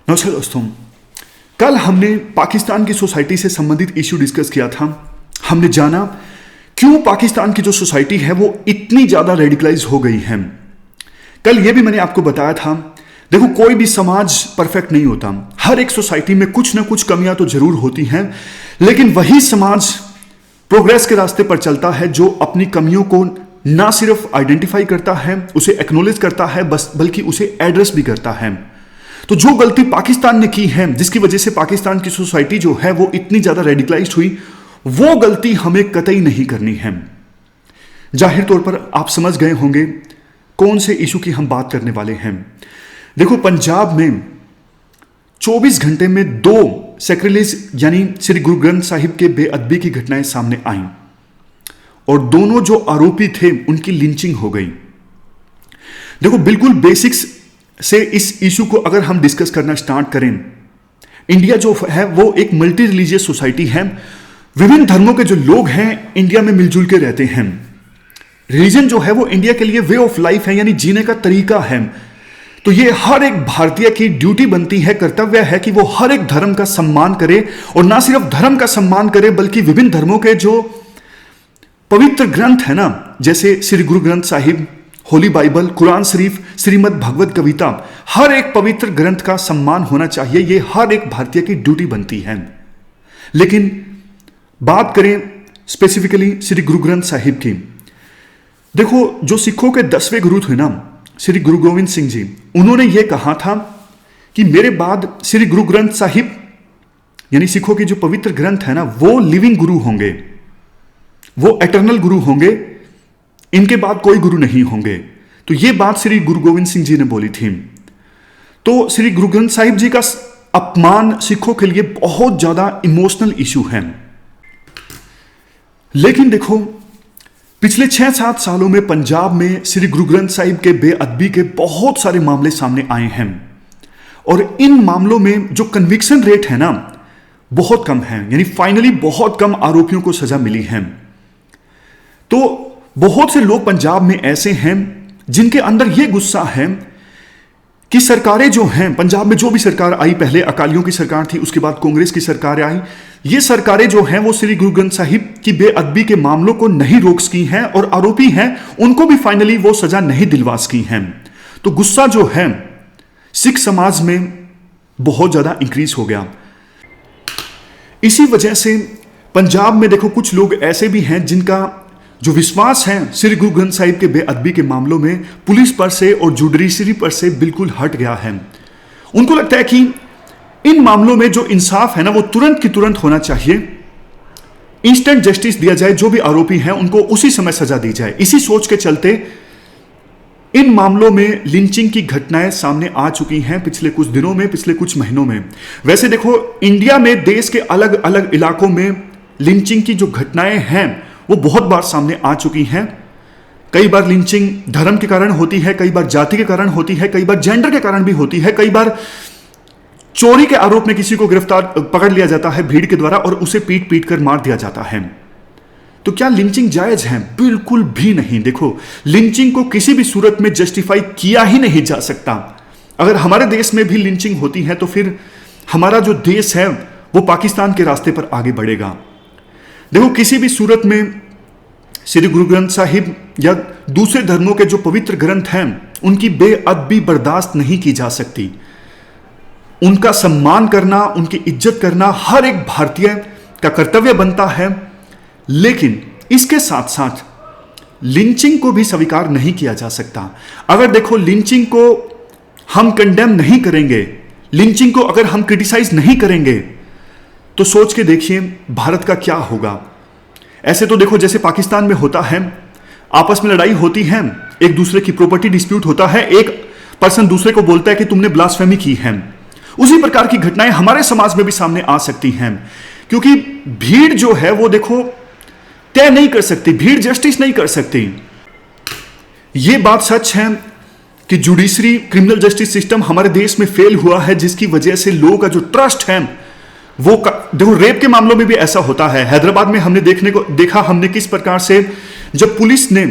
नमस्कार दोस्तों। कल हमने पाकिस्तान की सोसाइटी से संबंधित इश्यू डिस्कस किया था। हमने जाना क्यों पाकिस्तान की जो सोसाइटी है वो इतनी ज्यादा रेडिकलाइज हो गई है। कल ये भी मैंने आपको बताया था, देखो कोई भी समाज परफेक्ट नहीं होता, हर एक सोसाइटी में कुछ ना कुछ कमियां तो जरूर होती हैं, लेकिन वही समाज प्रोग्रेस के रास्ते पर चलता है जो अपनी कमियों को ना सिर्फ आइडेंटिफाई करता है, उसे एक्नॉलेज करता है, बल्कि उसे एड्रेस भी करता है। तो जो गलती पाकिस्तान ने की है, जिसकी वजह से पाकिस्तान की सोसाइटी जो है वो इतनी ज्यादा रेडिकलाइज्ड हुई, वो गलती हमें कतई नहीं करनी है। जाहिर तौर पर आप समझ गए होंगे कौन से इशू की हम बात करने वाले हैं। देखो, पंजाब में 24 घंटे में 2 सैक्रिलेज यानी श्री गुरु ग्रंथ साहिब के बेअदबी की घटनाएं सामने आईं और दोनों जो आरोपी थे उनकी लिंचिंग हो गई। देखो, बिल्कुल बेसिक्स से इस इशू को अगर हम डिस्कस करना स्टार्ट करें, इंडिया जो है वो एक मल्टी रिलीजियस सोसाइटी है। विभिन्न धर्मों के जो लोग हैं इंडिया में मिलजुल के रहते हैं। रिलीजन जो है वो इंडिया के लिए वे ऑफ लाइफ है, यानी जीने का तरीका है। तो ये हर एक भारतीय की ड्यूटी बनती है, कर्तव्य है कि वो हर एक धर्म का सम्मान करे, और ना सिर्फ धर्म का सम्मान करे बल्कि विभिन्न धर्मों के जो पवित्र ग्रंथ है ना, जैसे श्री गुरु ग्रंथ साहिब, होली बाइबल, कुरान शरीफ, श्रीमद् भगवत गीता, हर एक पवित्र ग्रंथ का सम्मान होना चाहिए। ये हर एक भारतीय की ड्यूटी बनती है। लेकिन बात करें स्पेसिफिकली श्री गुरु ग्रंथ साहिब की, देखो जो सिखों के 10वें गुरु थे ना, श्री गुरु गोविंद सिंह जी, उन्होंने ये कहा था कि मेरे बाद श्री गुरु ग्रंथ साहिब यानी सिखों के जो पवित्र ग्रंथ है ना, वो लिविंग गुरु होंगे, वो एटर्नल गुरु होंगे, इनके बाद कोई गुरु नहीं होंगे। तो ये बात श्री गुरु गोविंद सिंह जी ने बोली थी। तो श्री गुरु ग्रंथ साहिब जी का अपमान सिखों के लिए बहुत ज्यादा इमोशनल इशू है। लेकिन देखो, पिछले 6-7 सालों में पंजाब में श्री गुरु ग्रंथ साहिब के बेअदबी के बहुत सारे मामले सामने आए हैं, और इन मामलों में जो कन्विक्शन रेट है ना, बहुत कम है, यानी फाइनली बहुत कम आरोपियों को सजा मिली है। तो बहुत से लोग पंजाब में ऐसे हैं जिनके अंदर यह गुस्सा है कि सरकारें जो हैं पंजाब में, जो भी सरकार आई, पहले अकालियों की सरकार थी, उसके बाद कांग्रेस की सरकार आई, ये सरकारें जो हैं वो श्री गुरु ग्रंथ साहिब की बेअदबी के मामलों को नहीं रोक सकी हैं, और आरोपी हैं उनको भी फाइनली वो सजा नहीं दिलवा सकी हैं। तो गुस्सा जो है सिख समाज में बहुत ज्यादा इंक्रीज हो गया। इसी वजह से पंजाब में देखो कुछ लोग ऐसे भी हैं जिनका जो विश्वास है श्री गुरु ग्रंथ साहिब के बेअदबी के मामलों में पुलिस पर से और जुडिशरी पर से बिल्कुल हट गया है। उनको लगता है कि इन मामलों में जो इंसाफ है ना वो तुरंत की तुरंत होना चाहिए, इंस्टेंट जस्टिस दिया जाए, जो भी आरोपी हैं उनको उसी समय सजा दी जाए। इसी सोच के चलते इन मामलों में लिंचिंग की घटनाएं सामने आ चुकी हैं पिछले कुछ दिनों में, पिछले कुछ महीनों में। वैसे देखो, इंडिया में देश के अलग अलग इलाकों में लिंचिंग की जो घटनाएं हैं वो बहुत बार सामने आ चुकी हैं। कई बार लिंचिंग धर्म के कारण होती है, कई बार जाति के कारण होती है, कई बार जेंडर के कारण भी होती है, कई बार चोरी के आरोप में किसी को गिरफ्तार पकड़ लिया जाता है भीड़ के द्वारा और उसे पीट पीट कर मार दिया जाता है। तो क्या लिंचिंग जायज है? बिल्कुल भी नहीं। देखो, लिंचिंग को किसी भी सूरत में जस्टिफाई किया ही नहीं जा सकता। अगर हमारे देश में भी लिंचिंग होती है तो फिर हमारा जो देश है वो पाकिस्तान के रास्ते पर आगे बढ़ेगा। देखो, किसी भी सूरत में श्री गुरु ग्रंथ साहिब या दूसरे धर्मों के जो पवित्र ग्रंथ हैं उनकी बेअदबी बर्दाश्त नहीं की जा सकती। उनका सम्मान करना, उनकी इज्जत करना हर एक भारतीय का कर्तव्य बनता है। लेकिन इसके साथ साथ लिंचिंग को भी स्वीकार नहीं किया जा सकता। अगर देखो, लिंचिंग को हम कंडेम नहीं करेंगे, लिंचिंग को अगर हम क्रिटिसाइज नहीं करेंगे, तो सोच के देखिए भारत का क्या होगा। ऐसे तो देखो, जैसे पाकिस्तान में होता है, आपस में लड़ाई होती है, एक दूसरे की प्रॉपर्टी डिस्प्यूट होता है, एक पर्सन दूसरे को बोलता है कि तुमने ब्लास्फेमी की है। उसी प्रकार की घटनाएं हमारे समाज में भी सामने आ सकती हैं, क्योंकि भीड़ जो है वो देखो तय नहीं कर सकती, भीड़ जस्टिस नहीं कर सकती। यह बात सच है कि जुडिशरी, क्रिमिनल जस्टिस सिस्टम हमारे देश में फेल हुआ है, जिसकी वजह से लोगों का जो ट्रस्ट है वो देखो, रेप के मामलों में भी ऐसा होता है। हैदराबाद में हमने देखा हमने किस प्रकार से जब पुलिस ने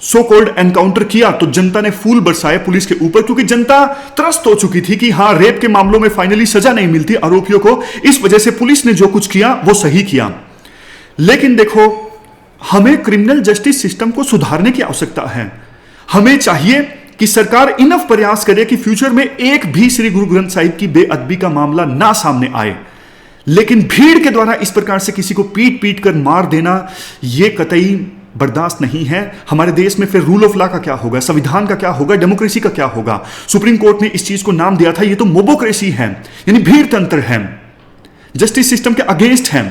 सो कॉल्ड एनकाउंटर किया तो जनता ने फूल बरसाए पुलिस के ऊपर, क्योंकि जनता त्रस्त हो चुकी थी कि हां, रेप के मामलों में फाइनली सजा नहीं मिलती आरोपियों को, इस वजह से पुलिस ने जो कुछ किया वो सही किया। लेकिन देखो, हमें क्रिमिनल जस्टिस सिस्टम को सुधारने की आवश्यकता है। हमें चाहिए कि सरकार इनफ प्रयास करे कि फ्यूचर में एक भी श्री गुरु ग्रंथ साहिब की बेअदबी का मामला ना सामने आए। लेकिन भीड़ के द्वारा इस प्रकार से किसी को पीट पीट कर मार देना, यह कतई बर्दाश्त नहीं है। हमारे देश में फिर रूल ऑफ लॉ का क्या होगा, संविधान का क्या होगा, डेमोक्रेसी का क्या होगा? सुप्रीम कोर्ट ने इस चीज को नाम दिया था, ये तो मोबोक्रेसी है, यानी भीड़ तंत्र है, जस्टिस सिस्टम के अगेंस्ट है।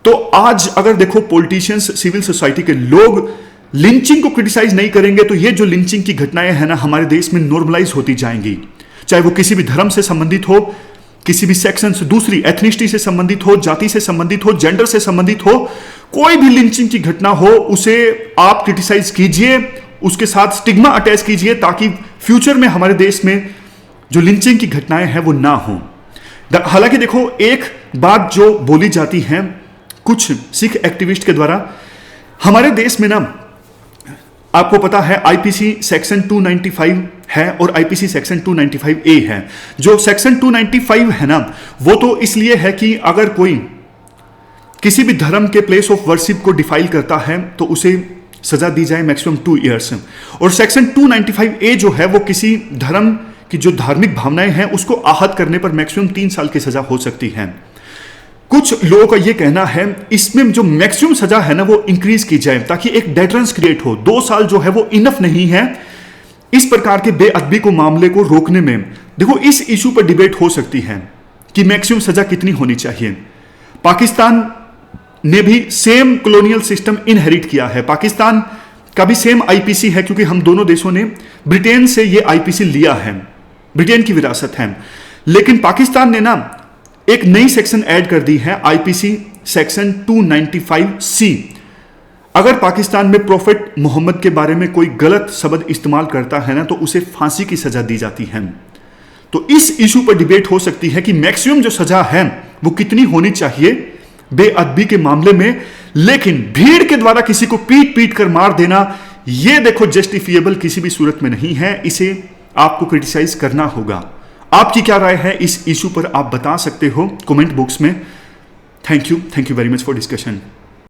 तो आज अगर देखो, पॉलिटिशियंस, सिविल सोसाइटी के लोग लिंचिंग को क्रिटिसाइज नहीं करेंगे तो ये जो लिंचिंग की घटनाएं हैं ना, हमारे देश में नॉर्मलाइज होती जाएंगी। चाहे वो किसी भी धर्म से संबंधित हो, किसी भी सेक्शन से, दूसरी एथनिसिटी से संबंधित हो, जाति से संबंधित हो, जेंडर से संबंधित हो, कोई भी लिंचिंग की घटना हो उसे आप क्रिटिसाइज कीजिए, उसके साथ स्टिग्मा अटैच कीजिए, ताकि फ्यूचर में हमारे देश में जो लिंचिंग की घटनाएं हैं वो ना हो। हालांकि देखो, एक बात जो बोली जाती है कुछ सिख एक्टिविस्ट के द्वारा, हमारे देश में ना, आपको पता है आईपीसी सेक्शन 295 है और आईपीसी सेक्शन 295A है। जो सेक्शन 295 है ना, वो तो इसलिए है कि अगर कोई किसी भी धर्म के प्लेस ऑफ वर्शिप को डिफाइल करता है तो उसे सजा दी जाए मैक्सिमम 2 ईयर्स। और सेक्शन 295A जो है वो किसी धर्म की जो धार्मिक भावनाएं हैं उसको आहत करने पर मैक्सिमम 3 साल की सजा हो सकती है। कुछ लोगों का यह कहना है इसमें जो मैक्सिमम सजा है ना वो इंक्रीज की जाए, ताकि एक डेटरेंस क्रिएट हो। 2 साल जो है वो इनफ नहीं है इस प्रकार के बेअदबी को, मामले को रोकने में। देखो, इस इशू पर डिबेट हो सकती है कि मैक्सिमम सजा कितनी होनी चाहिए। पाकिस्तान ने भी सेम कॉलोनियल सिस्टम इनहेरिट किया है, पाकिस्तान का भी सेम आईपीसी है, क्योंकि हम दोनों देशों ने ब्रिटेन से ये आईपीसी लिया है, ब्रिटेन की विरासत है। लेकिन पाकिस्तान ने ना एक नई सेक्शन ऐड कर दी है, आईपीसी सेक्शन 295C। अगर पाकिस्तान में प्रॉफेट मोहम्मद के बारे में कोई गलत शब्द इस्तेमाल करता है ना तो उसे फांसी की सजा दी जाती है। तो इस इशू पर डिबेट हो सकती है कि मैक्सिमम जो सजा है वो कितनी होनी चाहिए बेअदबी के मामले में। लेकिन भीड़ के द्वारा किसी को पीट पीट कर मार देना, यह देखो जस्टिफिएबल किसी भी सूरत में नहीं है, इसे आपको क्रिटिसाइज करना होगा। आपकी क्या राय है इस इशू पर, आप बता सकते हो कमेंट बॉक्स में। Thank you very much for discussion.